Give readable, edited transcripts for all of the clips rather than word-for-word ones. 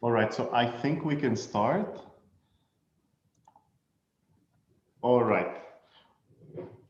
All right, so I think we can start. All right.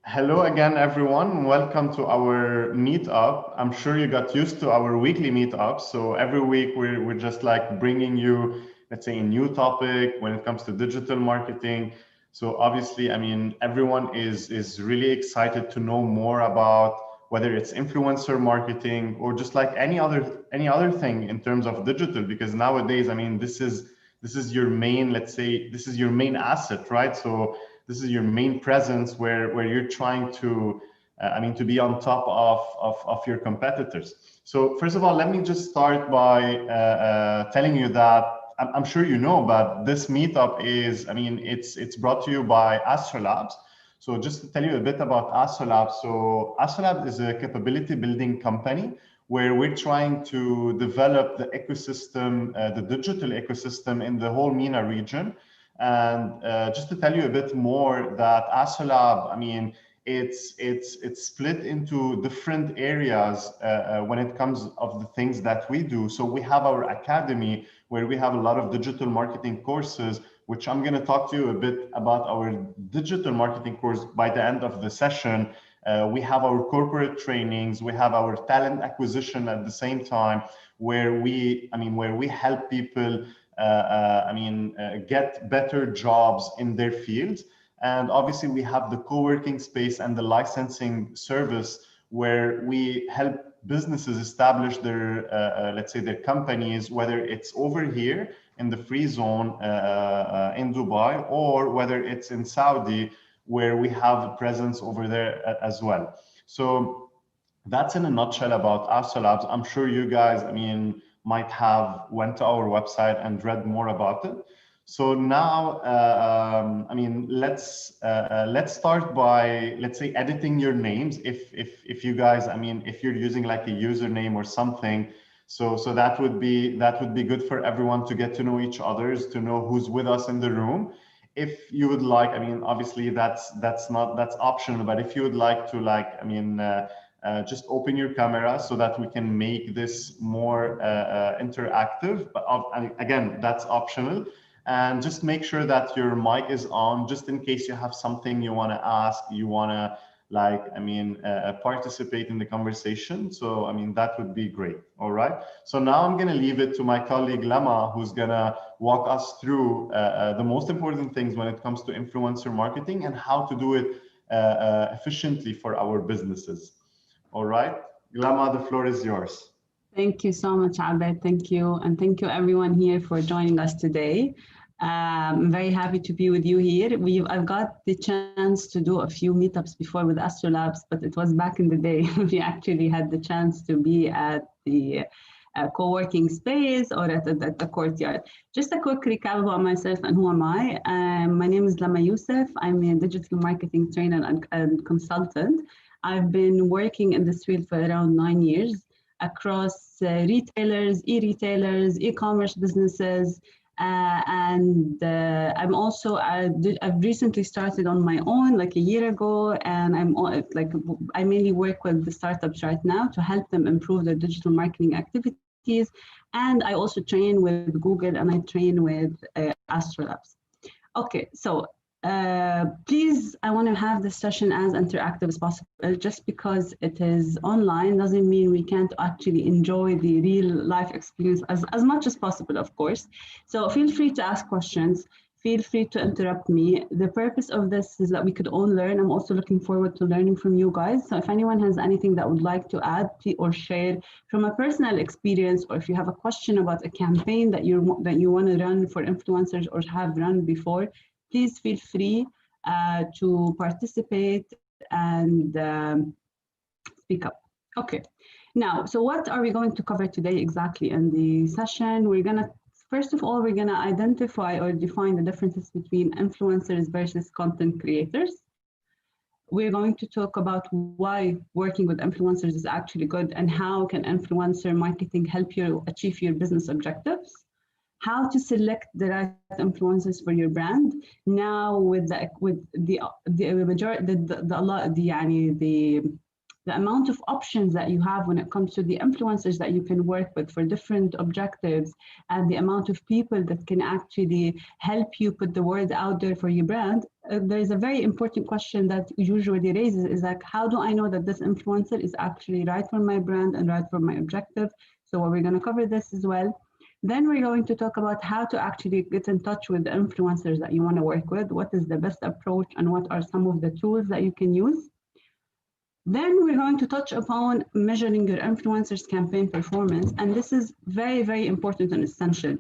Hello again, everyone. Welcome to our meetup. I'm sure you got used to our weekly meetup. So every week we're just like bringing you, let's say, a new topic when it comes to digital marketing. So obviously, I mean, everyone is really excited to know more about whether it's influencer marketing or just like any other thing in terms of digital, because nowadays, I mean, this is your main, let's say, this is your main asset, right? So this is your main presence where you're trying to, I mean, to be on top of your competitors. So first of all, let me just start by telling you that I'm sure you know, but this meetup is, I mean, it's brought to you by Astrolabs. So just to tell you a bit about Astrolabs. So Astrolabs is a capability building company where we're trying to develop the ecosystem, the digital ecosystem in the whole MENA region. And just to tell you a bit more, that Astrolab, I mean, it's split into different areas when it comes of the things that we do. So we have our academy where we have a lot of digital marketing courses, which I'm going to talk to you a bit about our digital marketing course by the end of the session. We have our corporate trainings, we have our talent acquisition at the same time, where we help people get better jobs in their fields. And obviously we have the co-working space and the licensing service where we help businesses establish their, let's say, their companies, whether it's over here in the free zone in Dubai, or whether it's in Saudi, where we have a presence over there as well. So that's in a nutshell about Astrolabs. I'm sure you guys, I mean, might have went to our website and read more about it. So now, let's start by, let's say, editing your names. If you guys, I mean, if you're using like a username or something, so that would be good for everyone to get to know each other's, to know who's with us in the room. If you would like, I mean, obviously that's optional, but if you would like to, like, just open your camera so that we can make this more interactive. But again, that's optional. And just make sure that your mic is on, just in case you have something you want to ask, you want to, like, participate in the conversation. So, I mean, that would be great. All right. So now I'm going to leave it to my colleague Lama, who's going to walk us through the most important things when it comes to influencer marketing and how to do it efficiently for our businesses. All right, Lama, the floor is yours. Thank you so much, Albert. Thank you. And thank you everyone here for joining us today. I'm very happy to be with you here. I've got the chance to do a few meetups before with Astrolabs, but it was back in the day. We actually had the chance to be at the co-working space or at the courtyard. Just a quick recap about myself and who am I. My name is Lama Youssef. I'm a digital marketing trainer and consultant. I've been working in this field for around 9 years across retailers, e-retailers, e-commerce businesses, and I'm also, I've recently started on my own like a year ago, and I mainly work with the startups right now to help them improve their digital marketing activities. And I also train with Google and I train with Astrolabs. Okay, so please, I want to have this session as interactive as possible. Just because it is online doesn't mean we can't actually enjoy the real life experience as much as possible, of course. So feel free to ask questions. Feel free to interrupt me. The purpose of this is that we could all learn. I'm also looking forward to learning from you guys. So if anyone has anything that would like to add or share from a personal experience, or if you have a question about a campaign that you want to run for influencers or have run before, please feel free to participate and speak up. Okay, now, so what are we going to cover today exactly in the session? First of all, we're gonna identify or define the differences between influencers versus content creators. We're going to talk about why working with influencers is actually good and how can influencer marketing help you achieve your business objectives. How to select the right influencers for your brand. Now with the the amount of options that you have when it comes to the influencers that you can work with for different objectives, and the amount of people that can actually help you put the word out there for your brand, there is a very important question that usually raises is like, how do I know that this influencer is actually right for my brand and right for my objective? So we're going to cover this as well. Then we're going to talk about how to actually get in touch with the influencers that you want to work with, what is the best approach, and what are some of the tools that you can use. Then we're going to touch upon measuring your influencers' campaign performance, and this is very, very important and essential.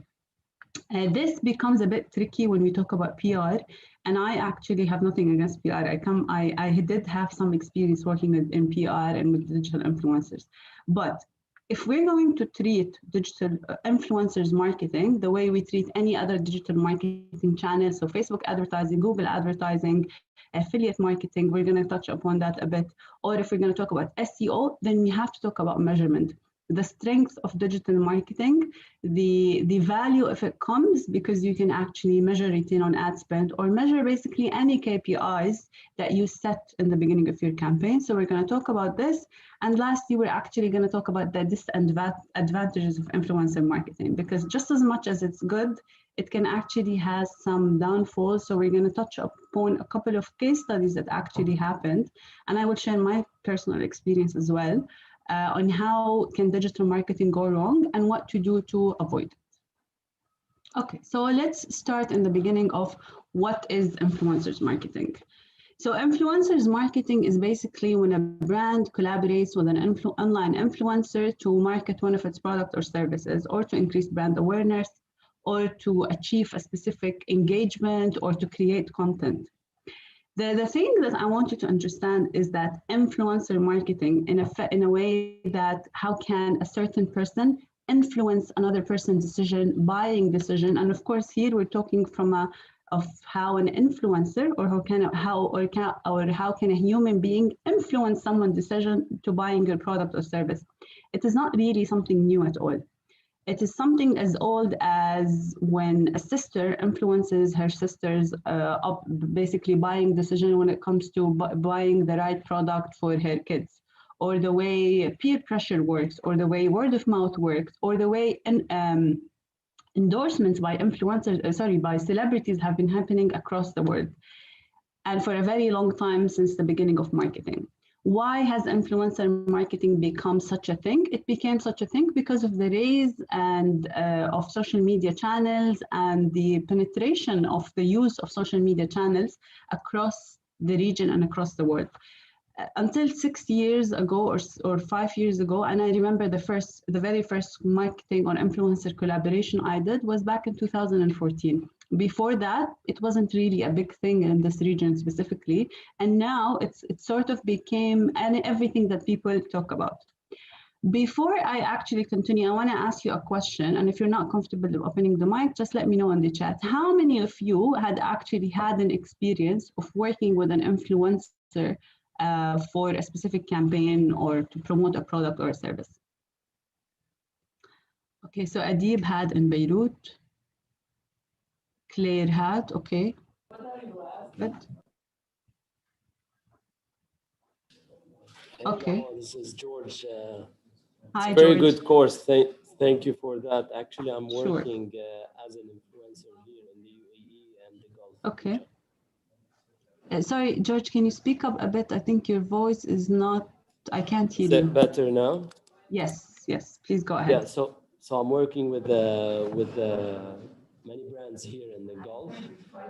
This becomes a bit tricky when we talk about PR, and I actually have nothing against PR. I did have some experience working in PR and with digital influencers, but if we're going to treat digital influencers marketing the way we treat any other digital marketing channel, so Facebook advertising, Google advertising, affiliate marketing, we're going to touch upon that a bit. Or if we're going to talk about SEO, then we have to talk about measurement. The strength of digital marketing, the value if it comes, because you can actually measure return on ad spend or measure basically any KPIs that you set in the beginning of your campaign. So we're going to talk about this. And lastly, we're actually going to talk about the disadvantages of influencer marketing, because just as much as it's good, it can actually has some downfalls. So we're going to touch upon a couple of case studies that actually happened. And I will share my personal experience as well. On how can digital marketing go wrong and what to do to avoid it. Okay, so let's start in the beginning of what is influencers marketing. So influencers marketing is basically when a brand collaborates with an online influencer to market one of its products or services, or to increase brand awareness, or to achieve a specific engagement, or to create content. The thing that I want you to understand is that influencer marketing in a way that how can a certain person influence another person's buying decision. And of course, here we're talking from of how an influencer or how can a human being influence someone's decision to buying your product or service. It is not really something new at all. It is something as old as when a sister influences her sister's basically buying decision when it comes to buying the right product for her kids, or the way peer pressure works, or the way word of mouth works, or the way endorsements by by celebrities have been happening across the world, and for a very long time since the beginning of marketing. Why has influencer marketing become such a thing? It became such a thing because of the rise and of social media channels and the penetration of the use of social media channels across the region and across the world. Until 6 years ago or 5 years ago, and I remember the very first marketing on influencer collaboration I did was back in 2014. Before that, it wasn't really a big thing in this region specifically, and now it sort of became everything that people talk about. Before I actually continue, I want to ask you a question, and if you're not comfortable opening the mic, just let me know in the chat. How many of you had actually had an experience of working with an influencer for a specific campaign or to promote a product or a service? Okay, so Adib had in Beirut. Claire had, okay. Good. Okay. This is George. Hi, very George. good course. Thank you for that. Actually, I'm working as an influencer here in the UAE and the Gulf. Okay. Sorry, George, can you speak up a bit? I think your voice is not, I can't hear you. Is it better now? Yes, please go ahead. Yeah, so I'm working with many brands here in the Gulf,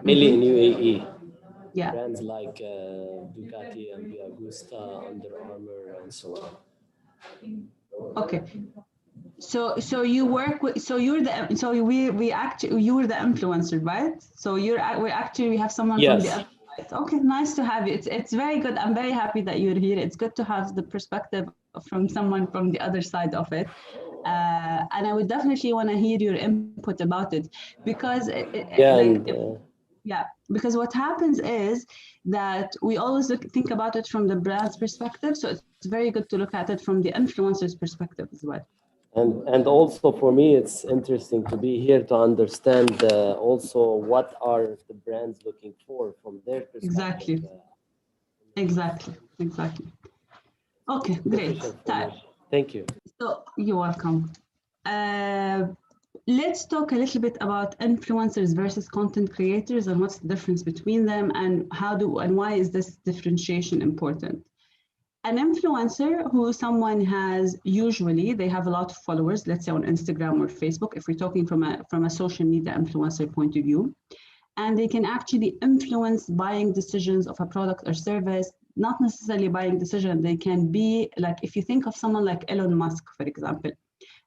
mainly in UAE. Yeah. Brands like Ducati and Via Agusta, Under Armour, and so on. Okay. So you work with, so you're the, so we actually, you were the influencer, right? So we have someone from the other side. Okay, nice to have you. It's very good. I'm very happy that you're here. It's good to have the perspective from someone from the other side of it. And I would definitely want to hear your input about it, because because what happens is that we always think about it from the brand's perspective. So it's very good to look at it from the influencer's perspective as well. And also for me, it's interesting to be here to understand also what are the brands looking for from their perspective. Exactly. Okay, great. sufficient for me. Thank you. So you're welcome. Let's talk a little bit about influencers versus content creators and what's the difference between them and why is this differentiation important. An influencer who someone has, usually they have a lot of followers, let's say on Instagram or Facebook, if we're talking from a social media influencer point of view, and they can actually influence buying decisions of a product or service, not necessarily buying decision. They can be like, if you think of someone like Elon Musk, for example,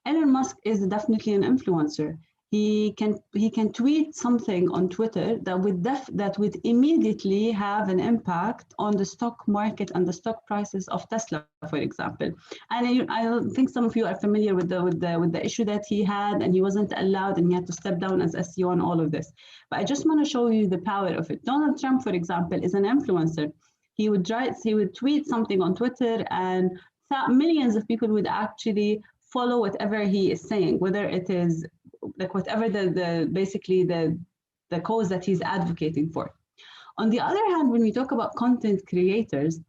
Elon Musk is definitely an influencer. He can tweet something on Twitter that would immediately have an impact on the stock market and the stock prices of Tesla, for example. And I think some of you are familiar with the issue that he had, and he wasn't allowed, and he had to step down as SEO and all of this. But I just want to show you the power of it. Donald Trump, for example, is an influencer. He would tweet something on Twitter, and millions of people would actually follow whatever he is saying, whether it is like whatever basically the cause that he's advocating for. On the other hand, when we talk about content creators,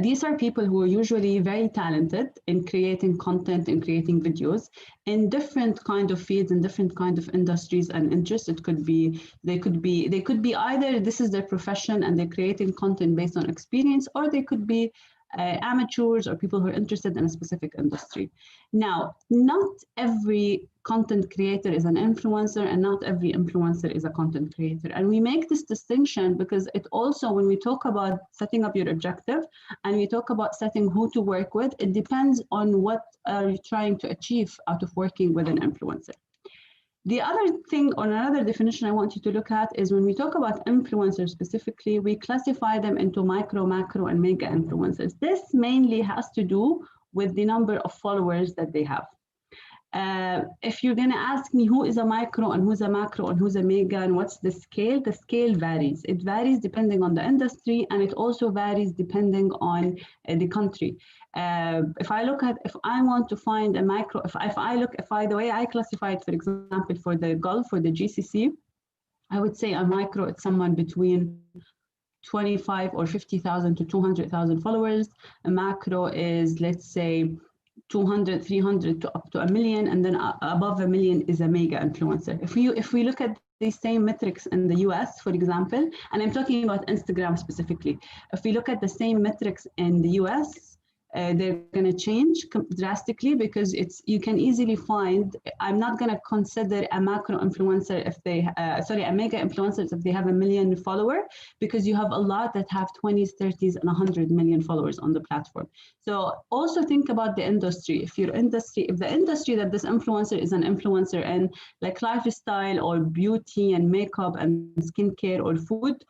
these are people who are usually very talented in creating content and creating videos in different kind of fields and different kind of industries and interests. They could be either this is their profession and they're creating content based on experience, or they could be amateurs or people who are interested in a specific industry. Now, not every content creator is an influencer, and not every influencer is a content creator. And we make this distinction because it also, when we talk about setting up your objective and we talk about setting who to work with, it depends on what are you trying to achieve out of working with an influencer. The other thing, or another definition I want you to look at, is when we talk about influencers specifically, we classify them into micro, macro, and mega influencers. This mainly has to do with the number of followers that they have. If you're going to ask me who is a micro and who's a macro and who's a mega and what's the scale varies. It varies depending on the industry, and it also varies depending on the country. If I want to find a micro, the way I classify it, for example, for the Gulf, for the GCC, I would say a micro, it's someone between 25 or 50,000 to 200,000 followers. A macro is, let's say, 200, 300 to up to 1 million, and then above 1 million is a mega influencer. If we look at the same metrics in the US, for example, and I'm talking about Instagram specifically, if we look at the same metrics in the US, they're going to change drastically, because you can easily find. I'm not going to consider a macro influencer if they a mega influencer if they have 1 million followers, because you have a lot that have 20s, 30s, and 100 million followers on the platform. So also think about the industry. If the industry that this influencer is an influencer in, like lifestyle or beauty and makeup and skincare or food,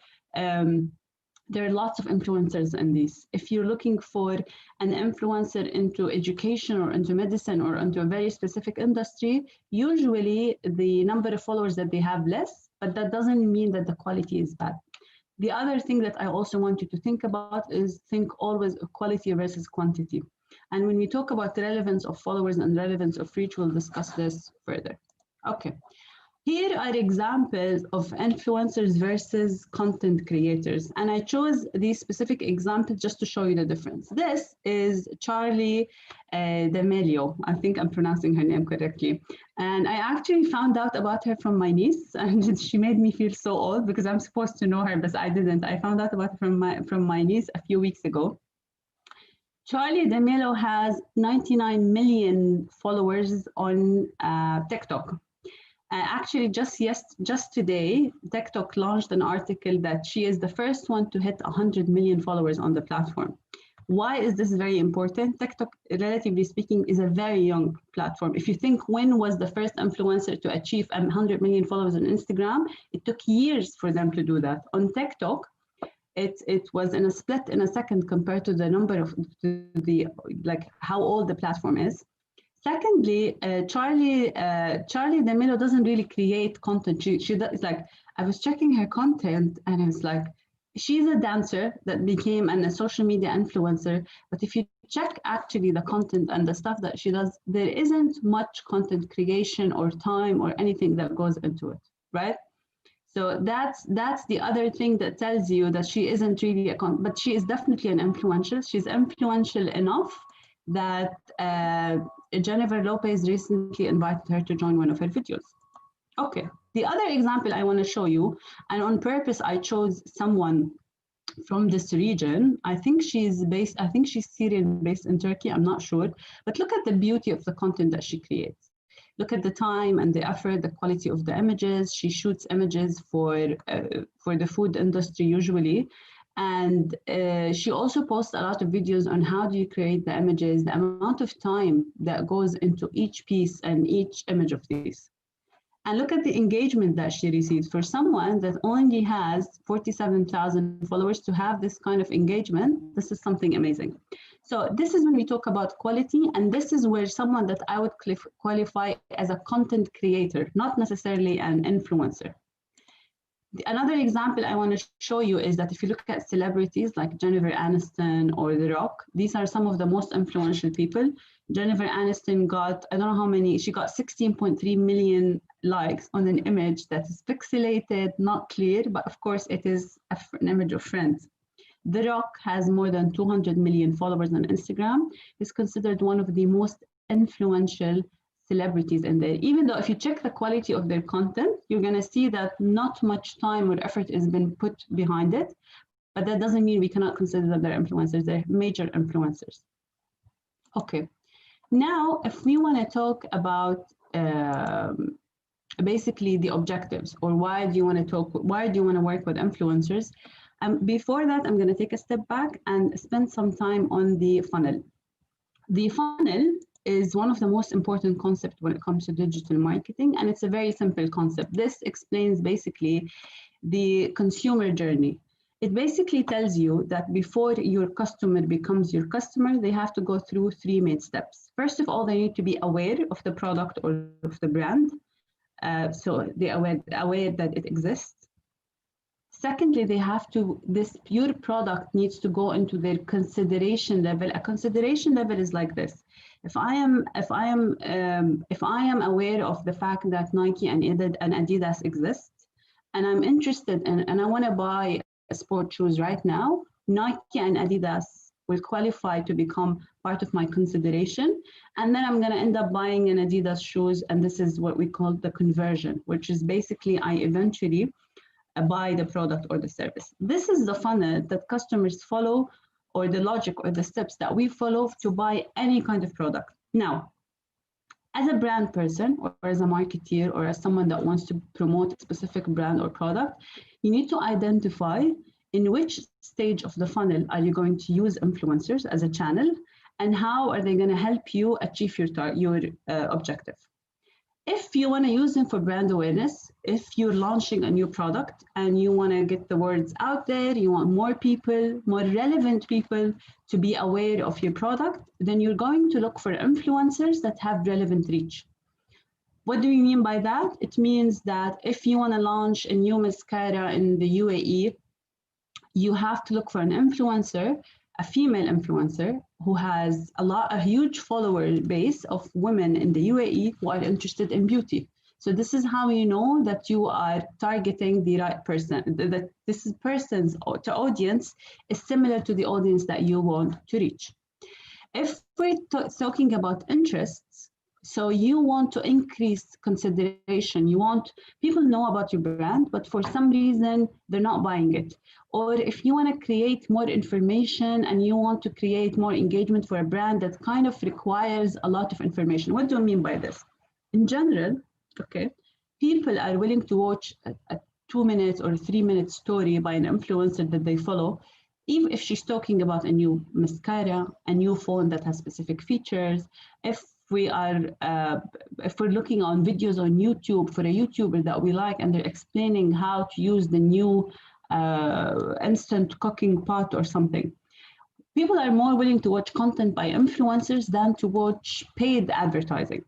there are lots of influencers in these. If you're looking for an influencer into education or into medicine or into a very specific industry, usually the number of followers that they have less, but that doesn't mean that the quality is bad. The other thing that I also want you to think about is think always of quality versus quantity. And when we talk about the relevance of followers and relevance of reach, we'll discuss this further. Okay. Here are examples of influencers versus content creators. And I chose these specific examples just to show you the difference. This is Charli D'Amelio. I think I'm pronouncing her name correctly. And I actually found out about her from my niece, and she made me feel so old because I'm supposed to know her, but I didn't. I found out about her from my niece a few weeks ago. Charli D'Amelio has 99 million followers on TikTok. Actually, just today, TikTok launched an article that she is the first one to hit 100 million followers on the platform. Why is this very important? TikTok, relatively speaking, is a very young platform. If you think when was the first influencer to achieve 100 million followers on Instagram, it took years for them to do that. On TikTok, it was in a split in a second compared to the number of how old the platform is. Secondly, Charli D'Amelio doesn't really create content. She does, like, I was checking her content and it's like, she's a dancer that became a social media influencer. But if you check actually the content and the stuff that she does, there isn't much content creation or time or anything that goes into it, right? So that's the other thing that tells you that she isn't really but she is definitely an influential. She's influential enough that Jennifer Lopez recently invited her to join one of her videos. Okay, the other example I want to show you, and on purpose I chose someone from this region. I think she's Syrian based in Turkey, I'm not sure. But look at the beauty of the content that she creates. Look at the time and the effort, the quality of the images. She shoots images for the food industry usually. And she also posts a lot of videos on how do you create the images, the amount of time that goes into each piece and each image of these. And look at the engagement that she receives. For someone that only has 47,000 followers to have this kind of engagement, this is something amazing. So this is when we talk about quality, and this is where someone that I would qualify as a content creator, not necessarily an influencer. Another example I want to show you is that if you look at celebrities like Jennifer Aniston or The Rock, these are some of the most influential people. Jennifer Aniston got, I don't know how many, she got 16.3 million likes on an image that is pixelated, not clear, but of course it is an image of Friends. The Rock has more than 200 million followers on Instagram. He's considered one of the most influential celebrities in there. Even though if you check the quality of their content, you're going to see that not much time or effort has been put behind it. But that doesn't mean we cannot consider them their influencers. They're major influencers. Okay. Now, if we want to talk about basically the objectives, or why do you want to work with influencers? Before that, I'm going to take a step back and spend some time on the funnel. The funnel is one of the most important concepts when it comes to digital marketing, and it's a very simple concept. This explains basically the consumer journey. It basically tells you that before your customer becomes your customer, they have to go through three main steps. First of all, they need to be aware of the product or of the brand. So they are aware that it exists. Secondly, this pure product needs to go into their consideration level. A consideration level is like this. If I am aware of the fact that Nike and Adidas exist, and I'm interested and I want to buy sport shoes right now, Nike and Adidas will qualify to become part of my consideration. And then I'm going to end up buying an Adidas shoes. And this is what we call the conversion, which is basically I eventually buy the product or the service. This is the funnel that customers follow, or the logic or the steps that we follow to buy any kind of product. Now, as a brand person or as a marketeer or as someone that wants to promote a specific brand or product, you need to identify in which stage of the funnel are you going to use influencers as a channel, and how are they going to help you achieve your objective. If you want to use them for brand awareness, if you're launching a new product and you want to get the words out there, you want more people, more relevant people to be aware of your product, then you're going to look for influencers that have relevant reach. What do we mean by that? It means that if you want to launch a new mascara in the UAE, you have to look for an influencer, a female influencer who has a huge follower base of women in the UAE who are interested in beauty. So this is how you know that you are targeting the right person, that this person's audience is similar to the audience that you want to reach. If we're talking about interests, so you want to increase consideration. You want people know about your brand, but for some reason, they're not buying it. Or if you want to create more information and you want to create more engagement for a brand that kind of requires a lot of information. What do I mean by this? In general, okay, people are willing to watch a 2-minute or 3-minute story by an influencer that they follow, even if she's talking about a new mascara, a new phone that has specific features. If we're looking on videos on YouTube for a YouTuber that we like and they're explaining how to use the new instant cooking pot or something, people are more willing to watch content by influencers than to watch paid advertising.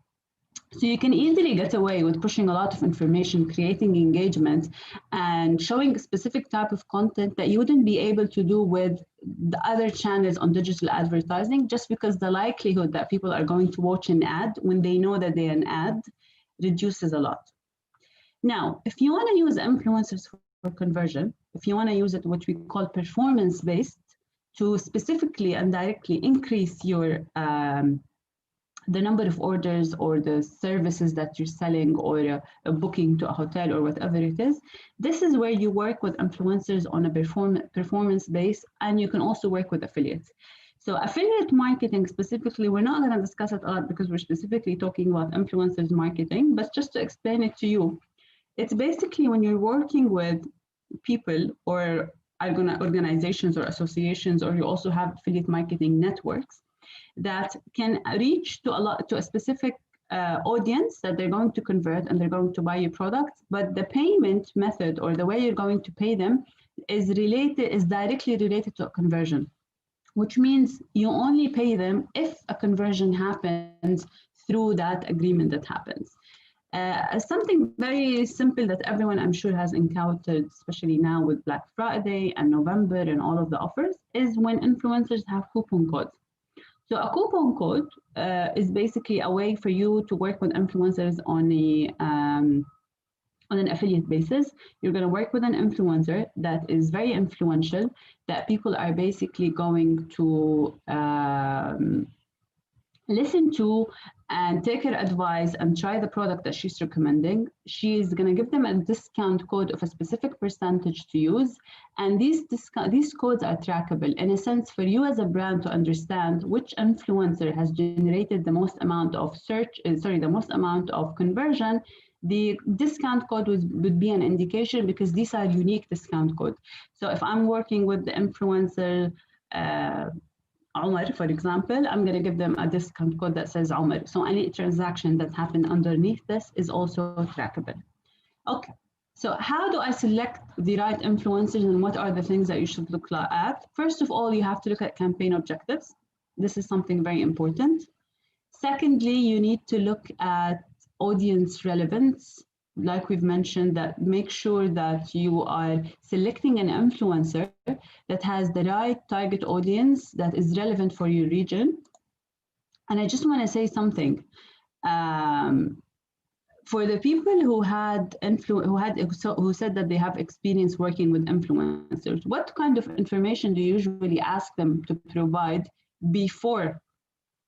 So you can easily get away with pushing a lot of information, creating engagement, and showing a specific type of content that you wouldn't be able to do with the other channels on digital advertising, just because the likelihood that people are going to watch an ad when they know that they're an ad reduces a lot. Now, if you want to use influencers for conversion, if you want to use it, what we call performance-based, to specifically and directly increase your the number of orders or the services that you're selling or a booking to a hotel or whatever it is, this is where you work with influencers on a performance base, and you can also work with affiliates. So affiliate marketing specifically, we're not going to discuss it a lot because we're specifically talking about influencers marketing, but just to explain it to you, it's basically when you're working with people or organizations or associations, or you also have affiliate marketing networks that can reach to a specific audience that they're going to convert and they're going to buy your product, but the payment method or the way you're going to pay them is directly related to a conversion, which means you only pay them if a conversion happens through that agreement that happens. Something very simple that everyone I'm sure has encountered, especially now with Black Friday and November and all of the offers, is when influencers have coupon codes. So a coupon code is basically a way for you to work with influencers on an affiliate basis. You're going to work with an influencer that is very influential, that people are basically going to listen to and take her advice and try the product that she's recommending. She's going to give them a discount code of a specific percentage to use. And these codes are trackable in a sense for you as a brand to understand which influencer has generated the most amount of the most amount of conversion. The discount code would be an indication because these are unique discount codes. So if I'm working with the influencer, Omar, for example, I'm going to give them a discount code that says Omar. So any transaction that happened underneath this is also trackable. Okay, so how do I select the right influencers and what are the things that you should look at? First of all, you have to look at campaign objectives. This is something very important. Secondly, you need to look at audience relevance. Like we've mentioned, that make sure that you are selecting an influencer that has the right target audience that is relevant for your region. And I just want to say something. For the people who said that they have experience working with influencers, what kind of information do you usually ask them to provide before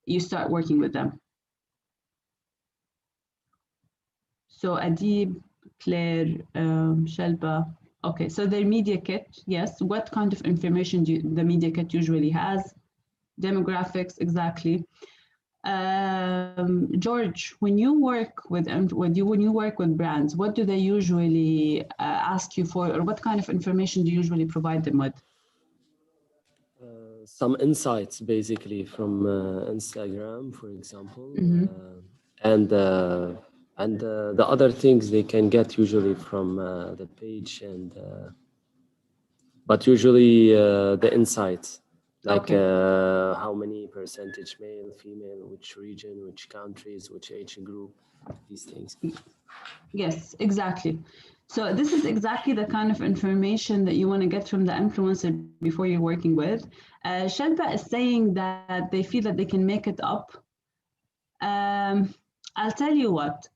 you start working with them? So Adib, Claire, Shelba. Okay, so their media kit, yes. What kind of information the media kit usually has? Demographics, exactly. George, when you work with brands, what do they usually ask you for, or what kind of information do you usually provide them with? Some insights, basically, from Instagram, for example, and the other things they can get usually from the page, and but usually the insights, like how many percentage male, female, which region, which countries, which age group, these things. Yes, exactly. So this is exactly the kind of information that you want to get from the influencer before you're working with. Shelba is saying that they feel that they can make it up. I'll tell you what.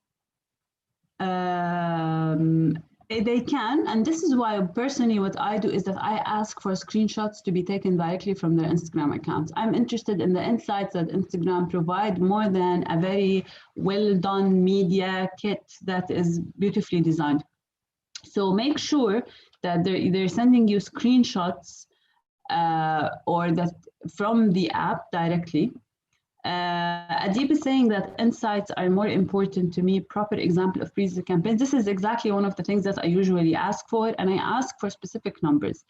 They can, and this is why personally what I do is that I ask for screenshots to be taken directly from their Instagram accounts. I'm interested in the insights that Instagram provide more than a very well done media kit that is beautifully designed. So make sure that they're sending you screenshots or that from the app directly. Adib is saying that insights are more important to me, proper example of previous campaigns. This is exactly one of the things that I usually ask for, and I ask for specific numbers.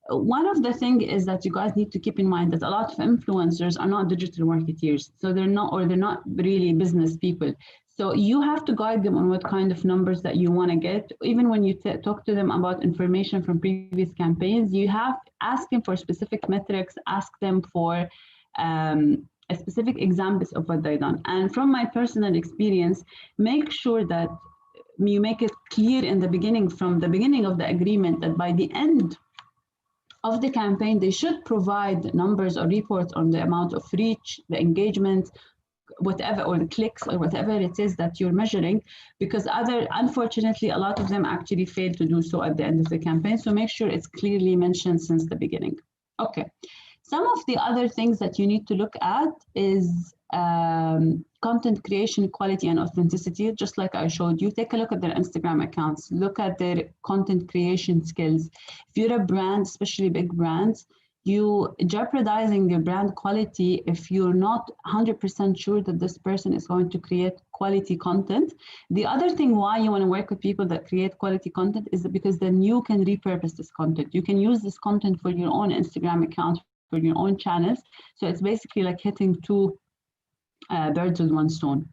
One of the things is that you guys need to keep in mind that a lot of influencers are not digital marketeers, so they're not really business people. So you have to guide them on what kind of numbers that you want to get. Even when you talk to them about information from previous campaigns, you have ask them for specific metrics, ask them for specific examples of what they've done. And from my personal experience, make sure that you make it clear in the beginning, from the beginning of the agreement, that by the end of the campaign, they should provide numbers or reports on the amount of reach, the engagement, whatever, or the clicks or whatever it is that you're measuring, because unfortunately, a lot of them actually fail to do so at the end of the campaign. So make sure it's clearly mentioned since the beginning. Okay. Some of the other things that you need to look at is content creation quality and authenticity. Just like I showed you, take a look at their Instagram accounts, look at their content creation skills. If you're a brand, especially big brands, you jeopardizing your brand quality if you're not 100% sure that this person is going to create quality content. The other thing why you want to work with people that create quality content is because then you can repurpose this content. You can use this content for your own Instagram account, for your own channels. So it's basically like hitting two birds with one stone.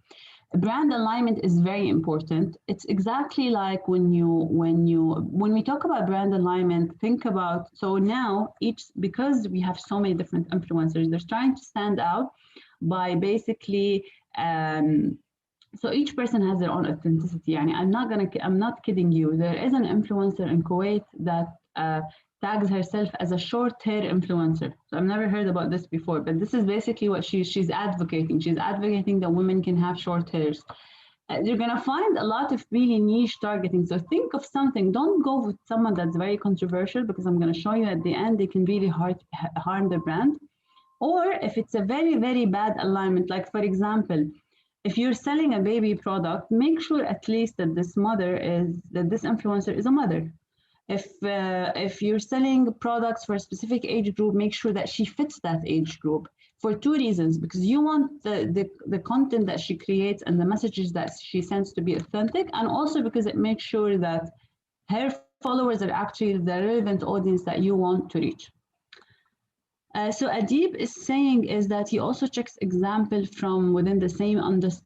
Brand alignment is very important. It's exactly like when we talk about brand alignment, think about, so now because we have so many different influencers, they're trying to stand out by basically so each person has their own authenticity. I'm not kidding you. There is an influencer in Kuwait that tags herself as a short hair influencer. So I've never heard about this before, but this is basically what she's advocating. She's advocating that women can have short hairs. You're gonna find a lot of really niche targeting. So think of something. Don't go with someone that's very controversial, because I'm gonna show you at the end they can really harm the brand. Or if it's a very, very bad alignment, like for example, if you're selling a baby product, make sure at least that this influencer is a mother. If you're selling products for a specific age group, make sure that she fits that age group, for two reasons: because you want the content that she creates and the messages that she sends to be authentic, and also because it makes sure that her followers are actually the relevant audience that you want to reach. So Adib is saying is that he also checks example from within the same industries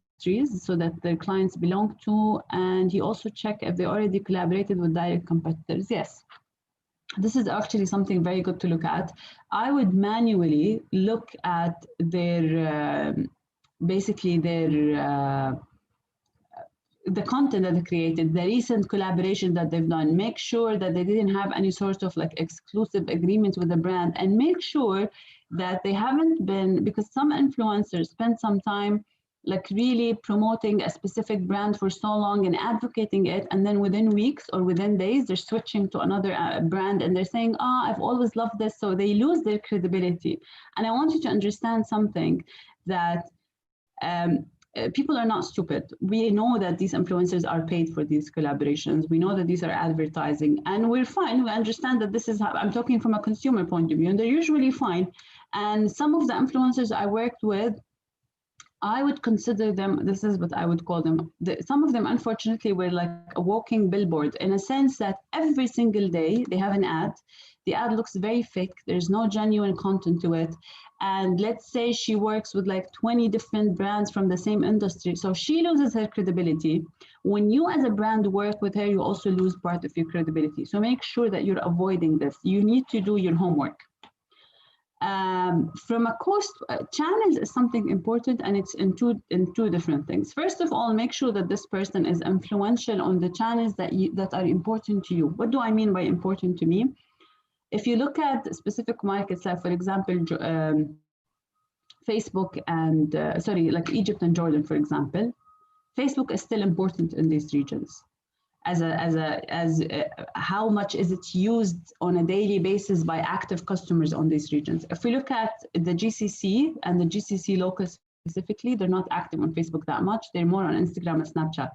so that their clients belong to, and he also check if they already collaborated with direct competitors. Yes, this is actually something very good to look at. I would manually look at their basically their the content that they created, the recent collaboration that they've done, make sure that they didn't have any sort of like exclusive agreement with the brand, and make sure that they haven't been, because some influencers spend some time like really promoting a specific brand for so long and advocating it, and then within weeks or within days they're switching to another brand and they're saying, I've always loved this, so they lose their credibility. And I want you to understand something, that people are not stupid. We know that these influencers are paid for these collaborations. We know that these are advertising, and we're fine. We understand that this is how, I'm talking from a consumer point of view, and they're usually fine. And some of the influencers I worked with, I would consider them, this is what I would call them, some of them unfortunately were like a walking billboard, in a sense that every single day they have an ad. The ad looks very fake. There's no genuine content to it. And let's say she works with like 20 different brands from the same industry. So she loses her credibility. When you as a brand work with her, you also lose part of your credibility. So make sure that you're avoiding this. You need to do your homework. From a cost, channels is something important, and it's in two different things. First of all, make sure that this person is influential on the channels that are important to you. What do I mean by important to me? If you look at specific markets, like for example, Facebook and like Egypt and Jordan, for example, Facebook is still important in these regions. As how much is it used on a daily basis by active customers on these regions? If we look at the GCC and the GCC locals specifically, they're not active on Facebook that much. They're more on Instagram and Snapchat.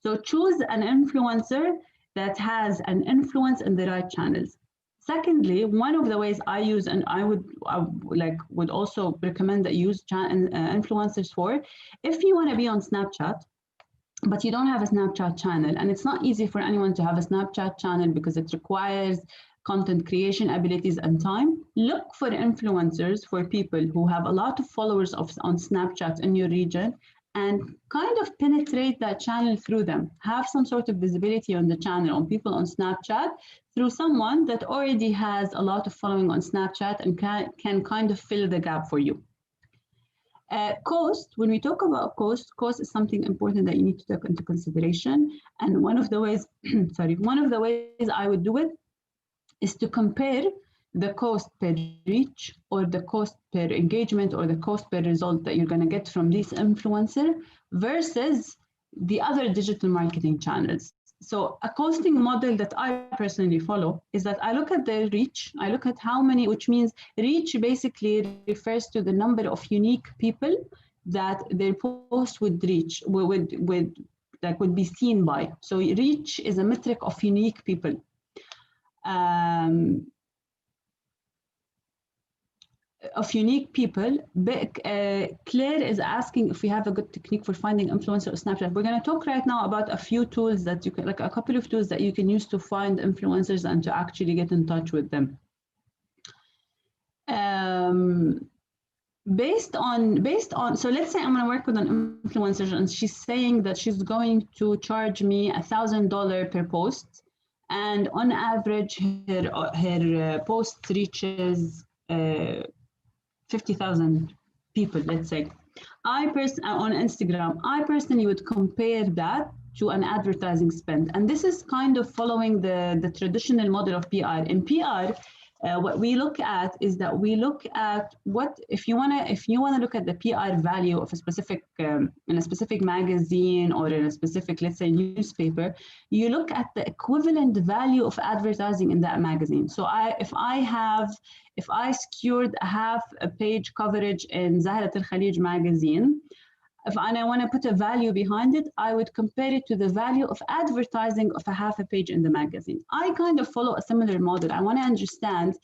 So choose an influencer that has an influence in the right channels. Secondly, one of the ways I use, and I would also recommend that you use influencers for, if you want to be on Snapchat, but you don't have a Snapchat channel, and it's not easy for anyone to have a Snapchat channel because it requires content creation abilities and time, look for influencers, for people who have a lot of followers on Snapchat in your region, and kind of penetrate that channel through them. Have some sort of visibility on the channel, on people on Snapchat, through someone that already has a lot of following on Snapchat and can kind of fill the gap for you. Cost, when we talk about cost is something important that you need to take into consideration. And one of the ways, one of the ways I would do it is to compare the cost per reach or the cost per engagement or the cost per result that you're going to get from this influencer versus the other digital marketing channels. So a costing model that I personally follow is that I look at the reach, I look at how many, which means reach basically refers to the number of unique people that their post would reach, would be seen by. So reach is a metric of unique people. Claire is asking if we have a good technique for finding influencer or Snapchat. We're going to talk right now about a few tools that you can, like a couple of tools that you can use to find influencers and to actually get in touch with them. Based on, so let's say I'm going to work with an influencer and she's saying that she's going to charge me $1,000 per post, and on average her post reaches 50,000 people, let's say. On Instagram, I personally would compare that to an advertising spend. And this is kind of following the traditional model of PR. In PR, what we look at is that we look at what, if you wanna look at the PR value of a specific, in a specific magazine or in a specific, let's say, newspaper, you look at the equivalent value of advertising in that magazine. So if I secured half a page coverage in Zaharat Al-Khalij magazine, and I want to put a value behind it, I would compare it to the value of advertising of a half a page in the magazine. I kind of follow a similar model. I want to understand,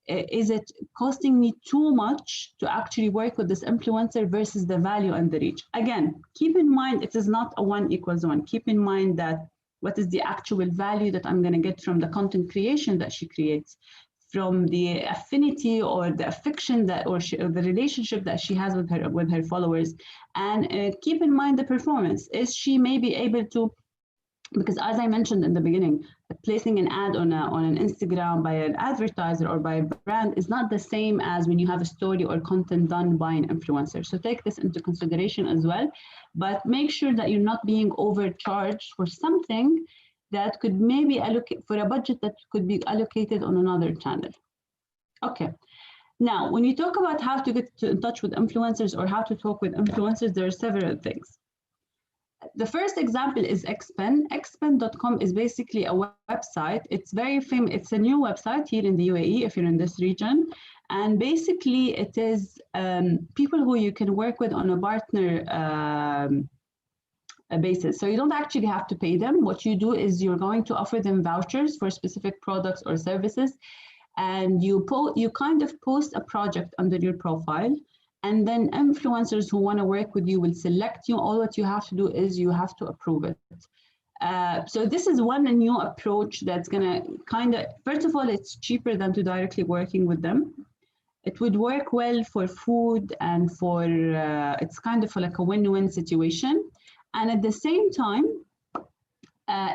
is it costing me too much to actually work with this influencer versus the value and the reach? Again, keep in mind, it is not a 1 = 1. Keep in mind that what is the actual value that I'm going to get from the content creation that she creates, from the affinity or the affection that, or the relationship that she has with her followers, and keep in mind the performance. Is she maybe able to, because as I mentioned in the beginning, placing an ad on an Instagram by an advertiser or by a brand is not the same as when you have a story or content done by an influencer. So take this into consideration as well, but make sure that you're not being overcharged for something that could maybe allocate for a budget that could be allocated on another channel. Okay. Now, when you talk about how to get in touch with influencers or how to talk with influencers, there are several things. The first example is Xpen. Xpen.com is basically a website. It's very famous. It's a new website here in the UAE, if you're in this region. And basically, it is people who you can work with on a partner basis. So you don't actually have to pay them. What you do is you're going to offer them vouchers for specific products or services, and you kind of post a project under your profile, and then influencers who want to work with you will select you. All what you have to do is you have to approve it. So this is one new approach that's going to kind of, first of all, it's cheaper than to directly working with them. It would work well for food and for, it's kind of like a win-win situation. And at the same time,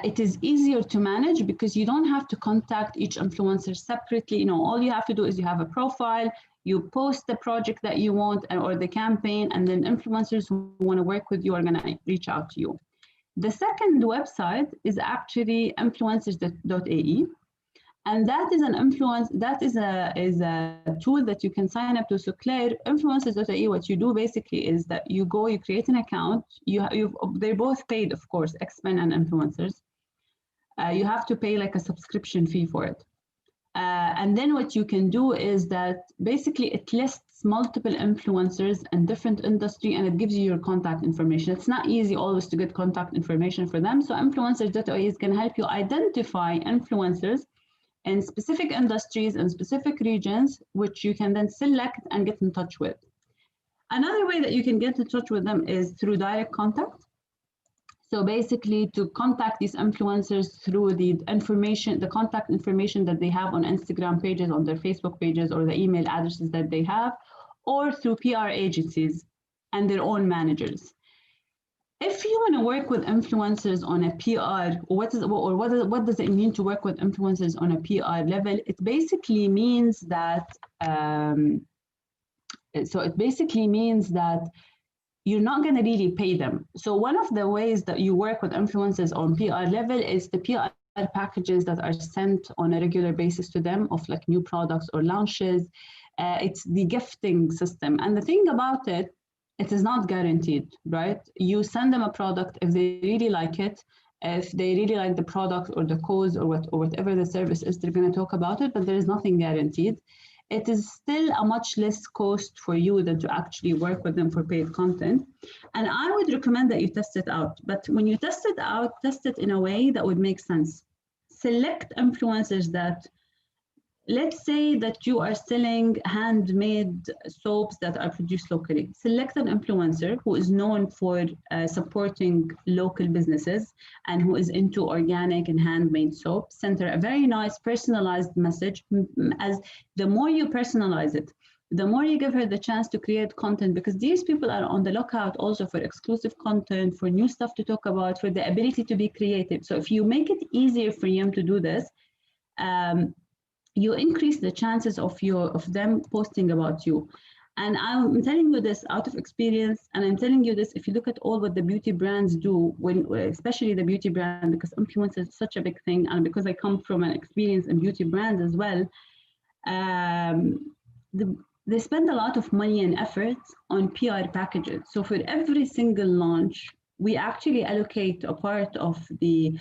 it is easier to manage because you don't have to contact each influencer separately. You know, all you have to do is you have a profile, you post the project that you want or the campaign, and then influencers who want to work with you are going to reach out to you. The second website is actually influencers.ae. And that is is a tool that you can sign up to. So Claire, influencers.ae, what you do basically is that you create an account. They're both paid, of course, Xpen and influencers. You have to pay like a subscription fee for it. And then what you can do is that basically it lists multiple influencers in different industry, and it gives you your contact information. It's not easy always to get contact information for them. So influencers.ae is going to help you identify influencers in specific industries and specific regions, which you can then select and get in touch with. Another way that you can get in touch with them is through direct contact. So basically to contact these influencers through the contact information that they have on Instagram pages, on their Facebook pages, or the email addresses that they have, or through PR agencies and their own managers. If you want to work with influencers on a PR, what does it mean to work with influencers on a PR level? It basically means that you're not going to really pay them. So one of the ways that you work with influencers on PR level is the PR packages that are sent on a regular basis to them of like new products or launches. It's the gifting system. And the thing about it, it is not guaranteed, right? You send them a product. If they really like it, if they really like the product or the cause or whatever the service is, they're going to talk about it, but there is nothing guaranteed. It is still a much less cost for you than to actually work with them for paid content. And I would recommend that you test it out. But when you test it out, test it in a way that would make sense. Select influencers that, let's say that you are selling handmade soaps that are produced locally. Select an influencer who is known for supporting local businesses and who is into organic and handmade soap. Send her a very nice personalized message. As the more you personalize it, the more you give her the chance to create content, because these people are on the lookout also for exclusive content, for new stuff to talk about, for the ability to be creative. So if you make it easier for them to do this, you increase the chances of them posting about you. And I'm telling you this out of experience, and I'm telling you this if you look at all what the beauty brands do, especially the beauty brand, because influence is such a big thing, and because I come from an experience in beauty brands as well, they spend a lot of money and effort on PR packages. So for every single launch, we actually allocate a part of the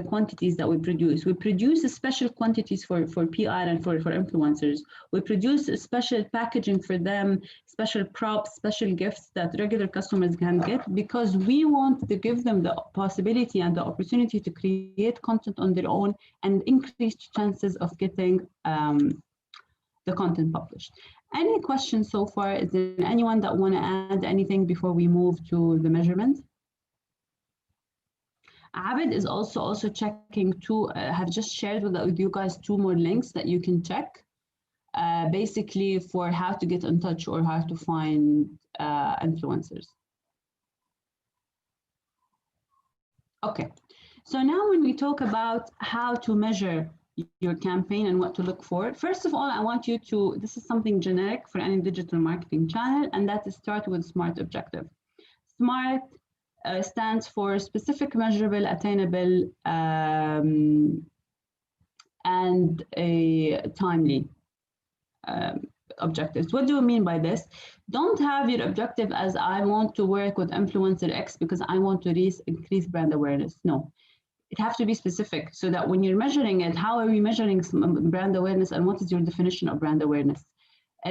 quantities that we produce. We produce special quantities for PR and for influencers. We produce special packaging for them, special props, special gifts that regular customers can get, because we want to give them the possibility and the opportunity to create content on their own and increase chances of getting the content published. Any questions so far? Is there anyone that want to add anything before we move to the measurement? Abid is also checking two, have just shared with you guys 2 more links that you can check, basically for how to get in touch or how to find influencers. Okay, so now when we talk about how to measure your campaign and what to look for, first of all, I want you to, this is something generic for any digital marketing channel, and that is start with SMART objective. SMART stands for specific, measurable, attainable, and a timely objectives. What do you mean by this? Don't have your objective as I want to work with influencer X because I want to increase brand awareness. No, it has to be specific so that when you're measuring it, how are we measuring brand awareness and what is your definition of brand awareness?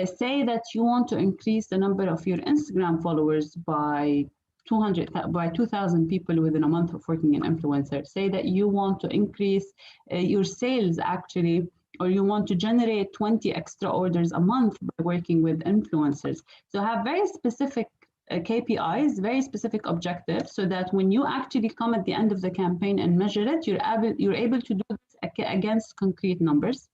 Say that you want to increase the number of your Instagram followers by 2,000 people within a month of working in influencer. Say that you want to increase your sales actually, or you want to generate 20 extra orders a month by working with influencers. So have very specific KPIs, very specific objectives, so that when you actually come at the end of the campaign and measure it, you're able to do this against concrete numbers.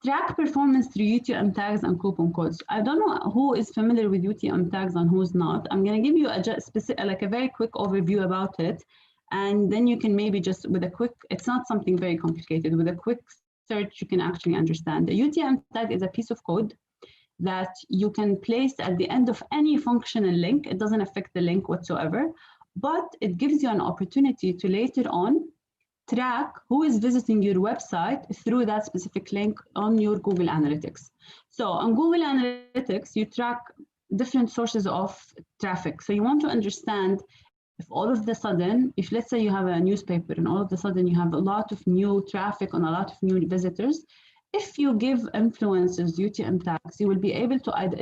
Track performance through UTM tags and coupon codes. I don't know who is familiar with UTM tags and who's not. I'm going to give you a very quick overview about it, and then you can maybe just with a quick, it's not something very complicated, with a quick search you can actually understand. The UTM tag is a piece of code that you can place at the end of any functional link. It doesn't affect the link whatsoever, but it gives you an opportunity to later on track who is visiting your website through that specific link on your Google Analytics. So on Google Analytics, you track different sources of traffic. So you want to understand if all of the sudden, if let's say you have a newspaper and all of a sudden you have a lot of new traffic and a lot of new visitors, if you give influencers UTM tags, you will be able to add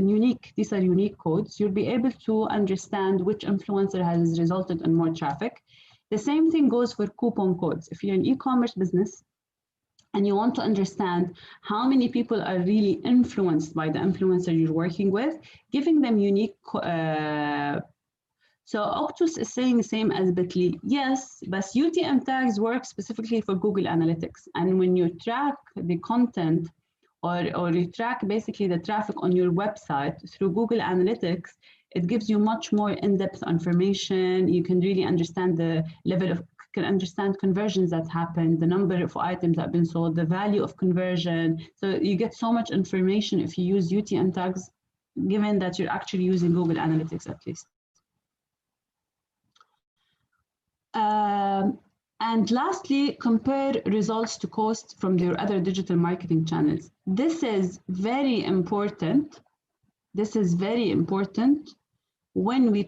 these are unique codes. You'll be able to understand which influencer has resulted in more traffic. The same thing goes for coupon codes. If you're an e-commerce business and you want to understand how many people are really influenced by the influencer you're working with, giving them unique so Octus is saying the same as Bitly. Yes, but UTM tags work specifically for Google Analytics. And when you track the content or you track basically the traffic on your website through Google Analytics, it gives you much more in-depth information. You can really understand the level of, can understand conversions that happened, the number of items that have been sold, the value of conversion. So you get so much information if you use UTM tags, given that you're actually using Google Analytics at least. And And lastly, compare results to cost from your other digital marketing channels. This is very important. This is very important when we're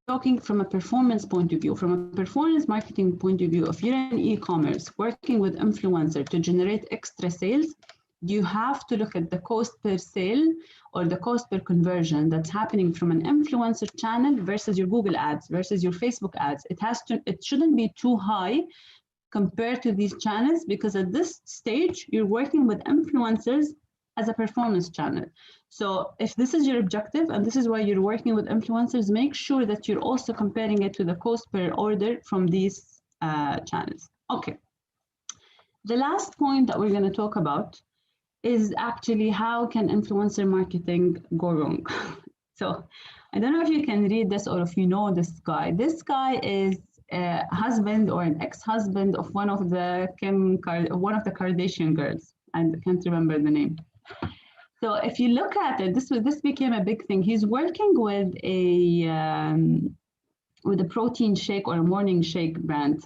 talking from a performance point of view. From a performance marketing point of view, if you're in e-commerce working with influencer to generate extra sales, you have to look at the cost per sale or the cost per conversion that's happening from an influencer channel versus your Google ads versus your Facebook ads. It shouldn't be too high compared to these channels, because at this stage you're working with influencers as a performance channel. So if this is your objective and this is why you're working with influencers, make sure that you're also comparing it to the cost per order from these channels. Okay. The last point that we're going to talk about is actually how can influencer marketing go wrong. So I don't know if you can read this or if you know this guy. This guy is a husband or an ex-husband of one of the Kardashian girls. I can't remember the name. So if you look at it, this became a big thing. He's working with a protein shake or a morning shake brand.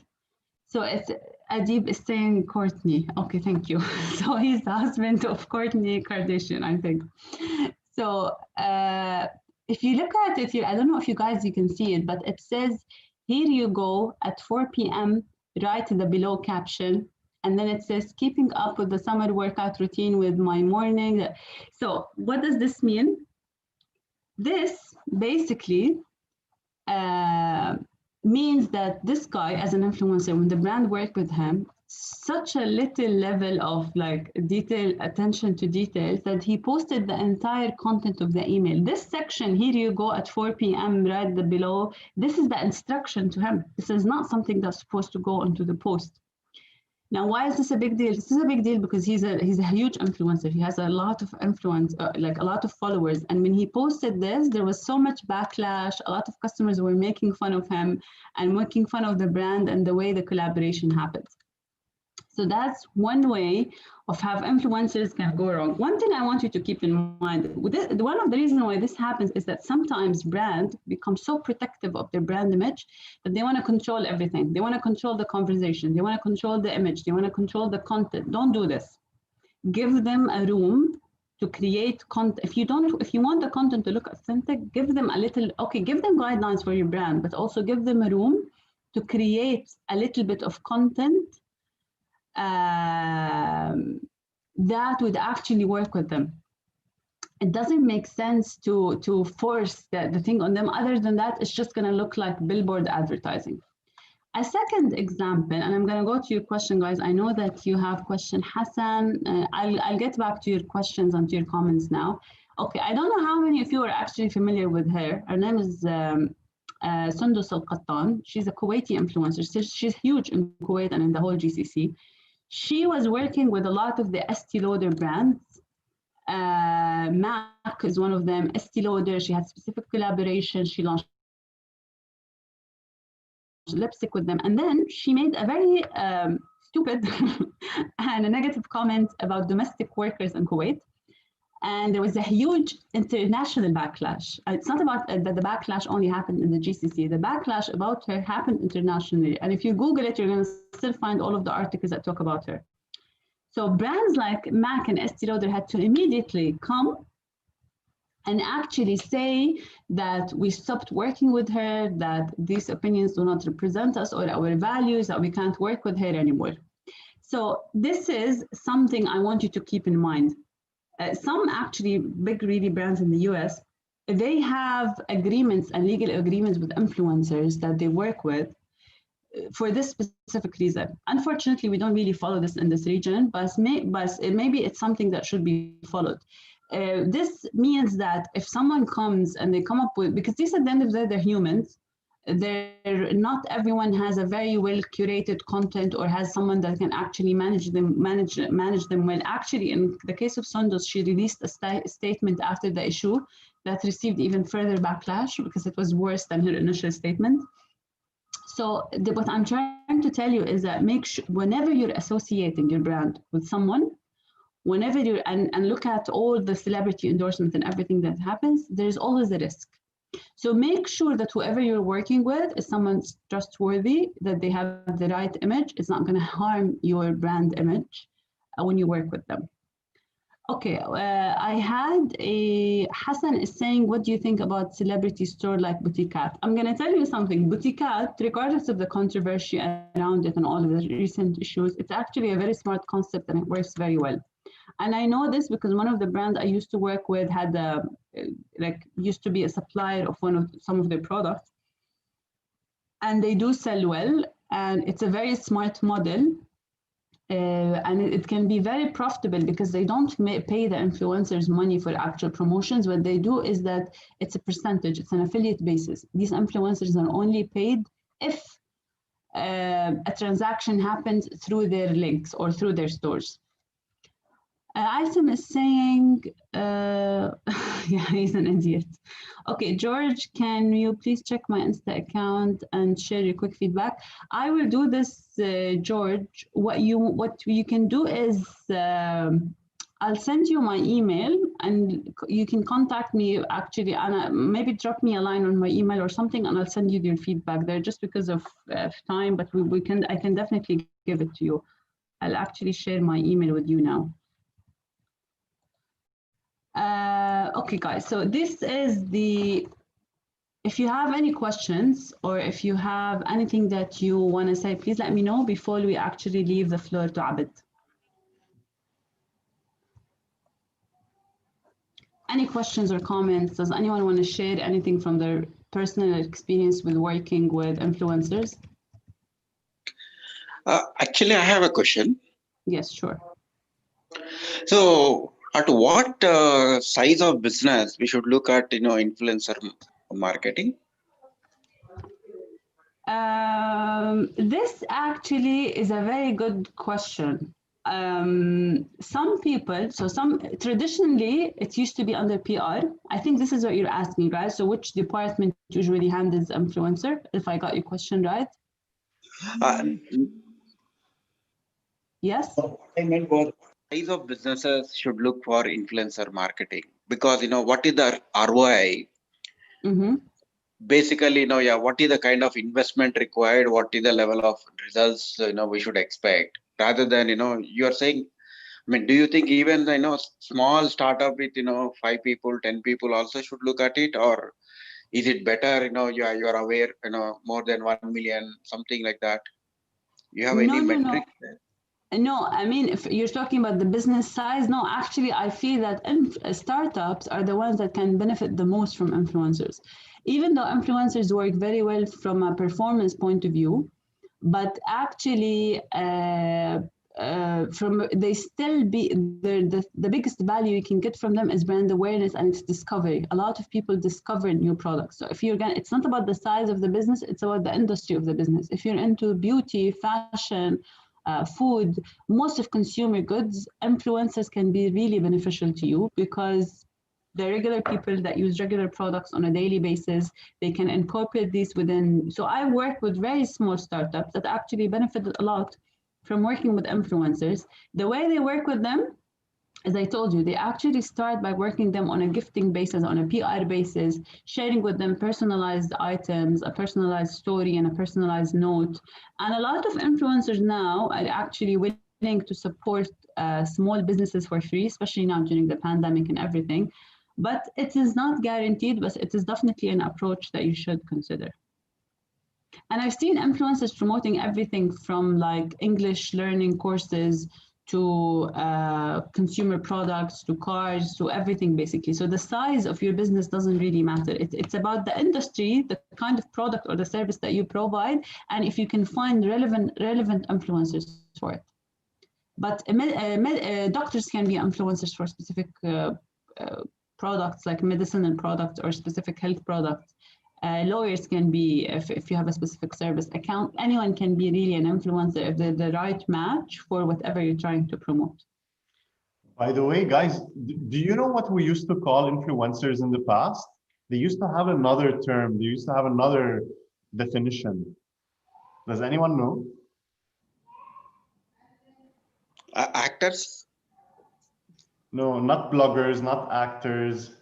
So it's Adib is saying Courtney. Okay, thank you. So he's the husband of Kourtney Kardashian, I think. So if you look at it here, I don't know if you can see it, but it says, here you go at 4 p.m., write the below caption. And then it says, keeping up with the summer workout routine with my morning. So what does this mean? This basically means that this guy, as an influencer, when the brand worked with him, such a little level of like attention to details, that he posted the entire content of the email. This section, here you go at 4 p.m., right below, this is the instruction to him. This is not something that's supposed to go into the post. Now, why is this a big deal? This is a big deal because he's a huge influencer. He has a lot of influence, like a lot of followers. And when he posted this, there was so much backlash. A lot of customers were making fun of him and making fun of the brand and the way the collaboration happened. So that's one way of how influencers can go wrong. One thing I want you to keep in mind, one of the reasons why this happens is that sometimes brands become so protective of their brand image that they want to control everything. They want to control the conversation. They want to control the image. They want to control the content. Don't do this. Give them a room to create content. If you want the content to look authentic, give them give them guidelines for your brand, but also give them a room to create a little bit of content that would actually work with them. It doesn't make sense to force the thing on them. Other than that, it's just going to look like billboard advertising. A second example, and I'm going to go to your question, guys. I know that you have question, Hassan. I'll get back to your questions and to your comments now. Okay, I don't know how many of you are actually familiar with her. Her name is Sundus Al-Qattan. She's a Kuwaiti influencer. She's huge in Kuwait and in the whole GCC. She was working with a lot of the Estee Lauder brands. MAC is one of them. Estee Lauder, she had specific collaboration. She launched lipstick with them. And then she made a very stupid and a negative comment about domestic workers in Kuwait. And there was a huge international backlash. It's not about that the backlash only happened in the GCC. The backlash about her happened internationally. And if you Google it, you're going to still find all of the articles that talk about her. So brands like MAC and Estee Lauder had to immediately come and actually say that we stopped working with her, that these opinions do not represent us or our values, that we can't work with her anymore. So this is something I want you to keep in mind. Some actually big really brands in the US, they have agreements and legal agreements with influencers that they work with for this specific reason. Unfortunately, we don't really follow this in this region, but maybe it's something that should be followed. This means that if someone comes and they come up with, because these at the end of the day, they're humans, not everyone has a very well curated content or has someone that can actually manage them well. Actually, in the case of Sundus, she released a statement after the issue that received even further backlash because it was worse than her initial statement. So what I'm trying to tell you is that make sure whenever you're associating your brand with someone, whenever and look at all the celebrity endorsements and everything that happens, there's always a risk. So make sure that whoever you're working with is someone trustworthy, that they have the right image. It's not going to harm your brand image when you work with them. Okay, I had a Hassan is saying, what do you think about celebrity store like Boutiquat? I'm going to tell you something. Boutiquat, regardless of the controversy around it and all of the recent issues, it's actually a very smart concept and it works very well. And I know this because one of the brands I used to work with had used to be a supplier of some of their products, and they do sell well, and it's a very smart model. And it can be very profitable because they don't pay the influencers money for actual promotions. What they do is that it's a percentage, it's an affiliate basis. These influencers are only paid if a transaction happens through their links or through their stores. Item is saying, yeah, he's an idiot. Okay, George, can you please check my Insta account and share your quick feedback? I will do this, George. What you can do is I'll send you my email and you can contact me actually, and maybe drop me a line on my email or something, and I'll send you your feedback there just because of time. But I can definitely give it to you. I'll actually share my email with you now. Okay, guys, so this is if you have any questions or if you have anything that you want to say, please let me know before we actually leave the floor to Abid. Any questions or comments? Does anyone want to share anything from their personal experience with working with influencers? Actually, I have a question. Yes, sure. So, at what size of business we should look at, influencer marketing? This actually is a very good question. Some people, traditionally, it used to be under PR. I think this is what you're asking, right? So which department usually handles influencer, if I got your question right? Yes? What I meant was size of businesses should look for influencer marketing because, what is the ROI? Mm-hmm. Basically, what is the kind of investment required? What is the level of results, we should expect rather than, you're saying, do you think even, small startup with, 5 people, 10 people also should look at it? Or is it better, you're aware, more than 1 million, something like that? You have any metrics there? No, I mean, if you're talking about the business size, no, actually, I feel that startups are the ones that can benefit the most from influencers. Even though influencers work very well from a performance point of view, but actually, they still be the biggest value you can get from them is brand awareness and its discovery. A lot of people discover new products. So if you're gonna, it's not about the size of the business, it's about the industry of the business. If you're into beauty, fashion, food, most of consumer goods, influencers can be really beneficial to you because the regular people that use regular products on a daily basis, they can incorporate these within. So I work with very small startups that actually benefited a lot from working with influencers. The way they work with them, as I told you, they actually start by working them on a gifting basis, on a PR basis, sharing with them personalized items, a personalized story, and a personalized note. And a lot of influencers now are actually willing to support small businesses for free, especially now during the pandemic and everything. But it is not guaranteed, but it is definitely an approach that you should consider. And I've seen influencers promoting everything from like English learning courses to consumer products, to cars, to everything basically. So the size of your business doesn't really matter. It's about the industry, the kind of product or the service that you provide, and if you can find relevant influencers for it. But doctors can be influencers for specific products like medicinal products or specific health products. Lawyers can be, if you have a specific service account, anyone can be really an influencer if they're the right match for whatever you're trying to promote. By the way, guys, do you know what we used to call influencers in the past? They used to have another term. They used to have another definition. Does anyone know? Actors? No, not bloggers, not actors.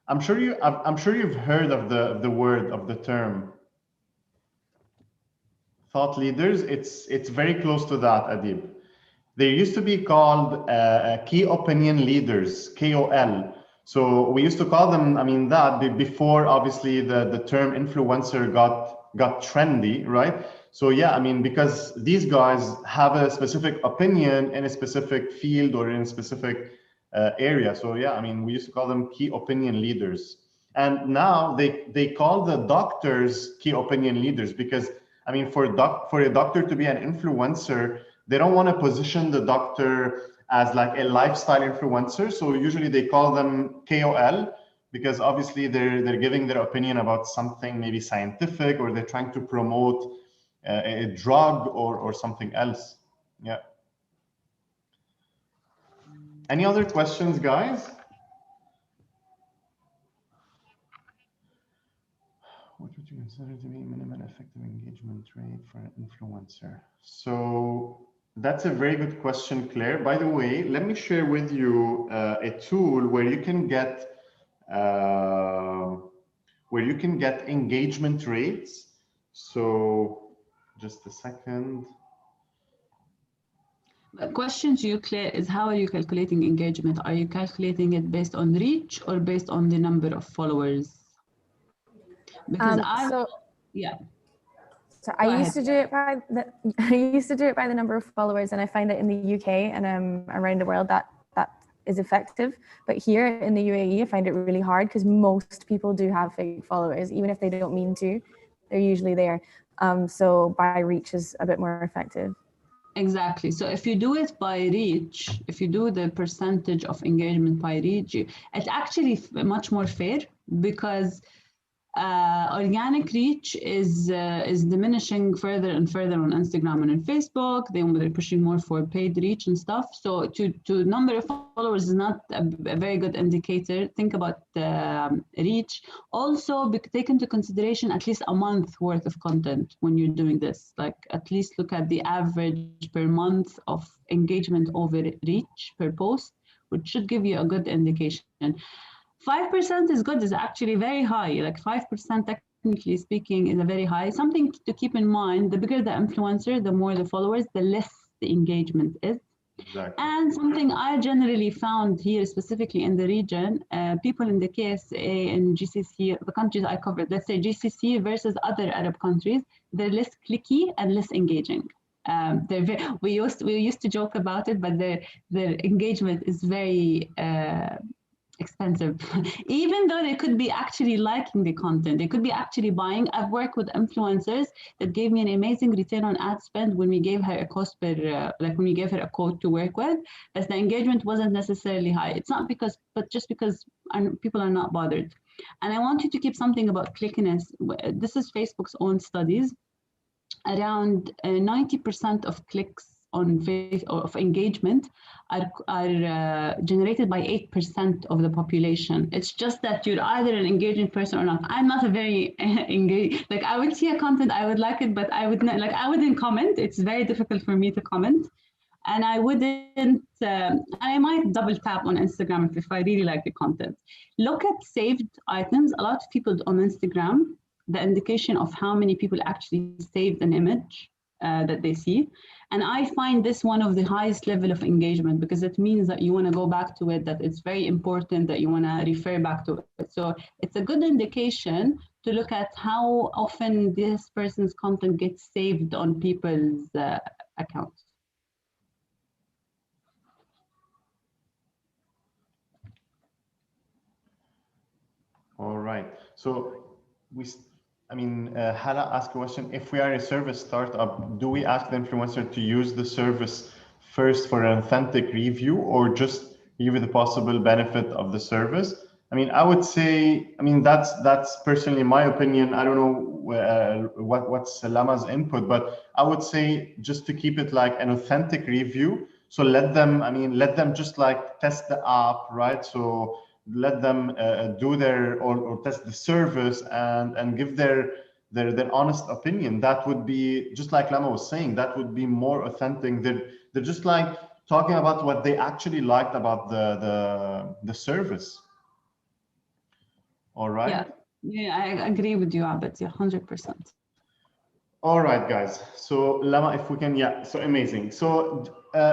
I'm sure you've heard of the term thought leaders. It's very close to that, Adib. They used to be called key opinion leaders, KOL. So we used to call them, I mean, that before obviously the term influencer got trendy, right? So yeah, I mean, because these guys have a specific opinion in a specific field or in a specific area. So yeah, I mean, we used to call them key opinion leaders. And now they call the doctors key opinion leaders because, I mean, for a doctor to be an influencer, they don't want to position the doctor as like a lifestyle influencer. So usually they call them KOL because obviously they're giving their opinion about something maybe scientific, or they're trying to promote a drug or something else. Yeah. Any other questions, guys? What would you consider to be minimum effective engagement rate for an influencer? So that's a very good question, Claire. By the way, let me share with you a tool where you can get engagement rates. So just a second. The question to you, Claire, is how are you calculating engagement? Are you calculating it based on reach or based on the number of followers? Because So I used to do it by the number of followers, and I find that in the UK and around the world that is effective. But here in the UAE, I find it really hard because most people do have fake followers, even if they don't mean to. They're usually there. So by reach is a bit more effective. Exactly. So if you do it by reach, if you do the percentage of engagement by reach, it's actually much more fair because organic reach is diminishing further and further on Instagram and on Facebook. They're pushing more for paid reach and stuff. So to number of followers is not a very good indicator. Think about reach. Also, take into consideration at least a month worth of content when you're doing this. Like at least look at the average per month of engagement over reach per post, which should give you a good indication. 5% is good, is actually very high. Like 5%, technically speaking, is a very high. Something to keep in mind, the bigger the influencer, the more the followers, the less the engagement is. Exactly. And something I generally found here, specifically in the region, people in the KSA and GCC, the countries I covered, let's say GCC versus other Arab countries, they're less clicky and less engaging. We used to joke about it, but their engagement is very expensive. Even though they could be actually liking the content, they could be actually buying. I've worked with influencers that gave me an amazing return on ad spend when we gave her a cost per, like when we gave her a code to work with, as the engagement wasn't necessarily high. It's not because, but just because people are not bothered. And I want you to keep something about clickiness. This is Facebook's own studies. Around 90% of clicks on Facebook or of engagement are generated by 8% of the population. It's just that you're either an engaging person or not. I'm not a very engaged, like I would see a content, I would like it, but I would not, like I wouldn't comment. It's very difficult for me to comment. And I wouldn't, I might double tap on Instagram if I really like the content. Look at saved items. A lot of people on Instagram, the indication of how many people actually saved an image that they see. And I find this one of the highest level of engagement because it means that you want to go back to it, that it's very important, that you want to refer back to it. So it's a good indication to look at how often this person's content gets saved on people's accounts. All right. So Hala asked a question. If we are a service startup, do we ask the influencer to use the service first for an authentic review or just give you the possible benefit of the service? I mean, I would say, I mean, that's personally my opinion. I don't know what's Lama's input, but I would say just to keep it like an authentic review. So let them just like test the app, right? So let them do their or test the service and give their honest opinion. That would be, just like Lama was saying, that would be more authentic. They're just like talking about what they actually liked about the service. All right. Yeah, I agree with you, Abed. Yeah, 100%. All right, guys. So Lama, if we can, yeah. So amazing. So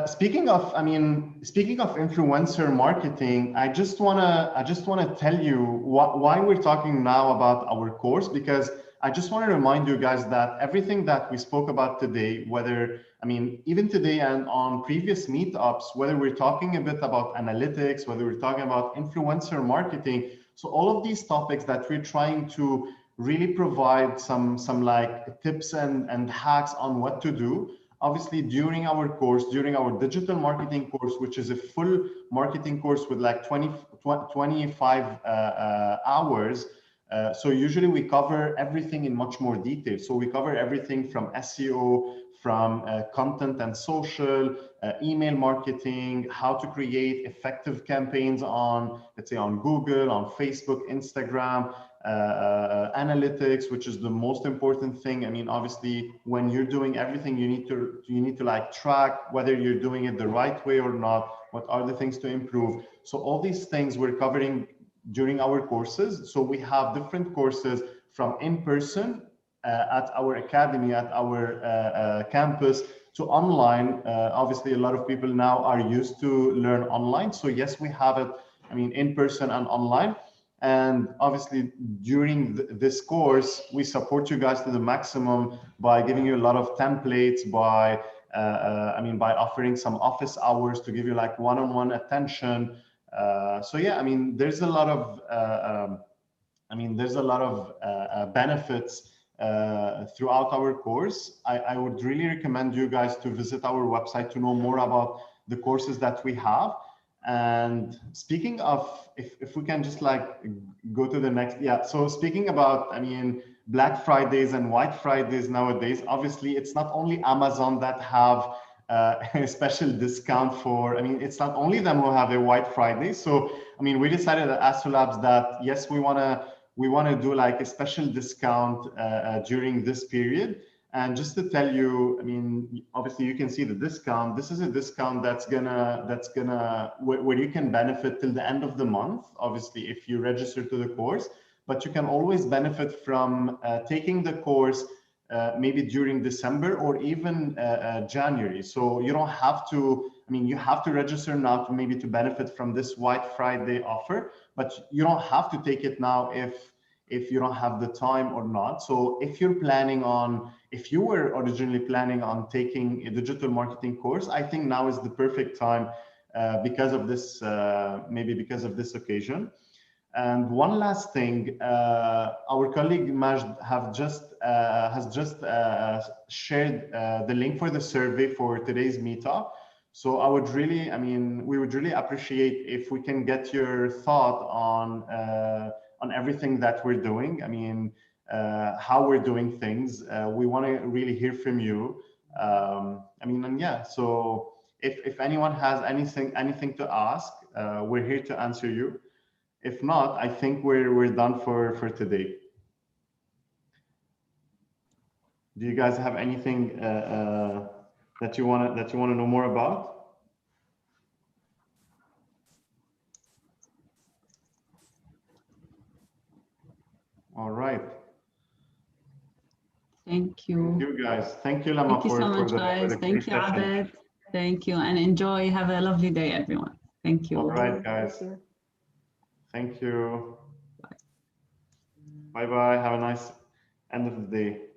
speaking of influencer marketing, I just wanna tell you why we're talking now about our course, because I just want to remind you guys that everything that we spoke about today, even today and on previous meetups, whether we're talking a bit about analytics, whether we're talking about influencer marketing, so all of these topics that we're trying to really provide some like tips and hacks on what to do. Obviously, during our course, during our digital marketing course, which is a full marketing course with like 25 hours. So usually we cover everything in much more detail. So we cover everything from SEO, from content and social, email marketing, how to create effective campaigns on, let's say, on Google, on Facebook, Instagram, analytics, which is the most important thing. I mean, obviously, when you're doing everything, you need to like track whether you're doing it the right way or not. What are the things to improve? So all these things we're covering during our courses. So we have different courses from in-person at our academy, at our campus, to online. Obviously, a lot of people now are used to learn online. So yes, we have it, in person and online. And obviously, during this course, we support you guys to the maximum by giving you a lot of templates, by offering some office hours to give you like one-on-one attention. So yeah, there's a lot of benefits throughout our course. I would really recommend you guys to visit our website to know more about the courses that we have. And speaking of, if we can just like go to the next, yeah. So speaking about, Black Fridays and White Fridays nowadays, obviously it's not only Amazon that have a special discount for, it's not only them who have a White Friday. So, we decided at Astrolabs that yes, we wanna do like a special discount during this period. And just to tell you, obviously you can see the discount. This is a discount that's gonna where you can benefit till the end of the month, obviously, if you register to the course. But you can always benefit from taking the course maybe during December or even January. So you don't have to, you have to register now to maybe to benefit from this White Friday offer, but you don't have to take it now if you don't have the time or not. So if you were originally planning on taking a digital marketing course, I think now is the perfect time because of this, maybe because of this occasion. And one last thing, our colleague Majd has just shared the link for the survey for today's meetup. So I would really, we would really appreciate if we can get your thought on everything that we're doing. How we're doing things. We want to really hear from you. And yeah. So if anyone has anything to ask, we're here to answer you. If not, I think we're done for today. Do you guys have anything that you want to know more about? All right. Thank you. Thank you, guys. Thank you, Lama. Thank you so much, guys. Thank you, Abed. Thank you, and enjoy. Have a lovely day, everyone. Thank you. All right, guys. Thank you. Bye-bye. Have a nice end of the day.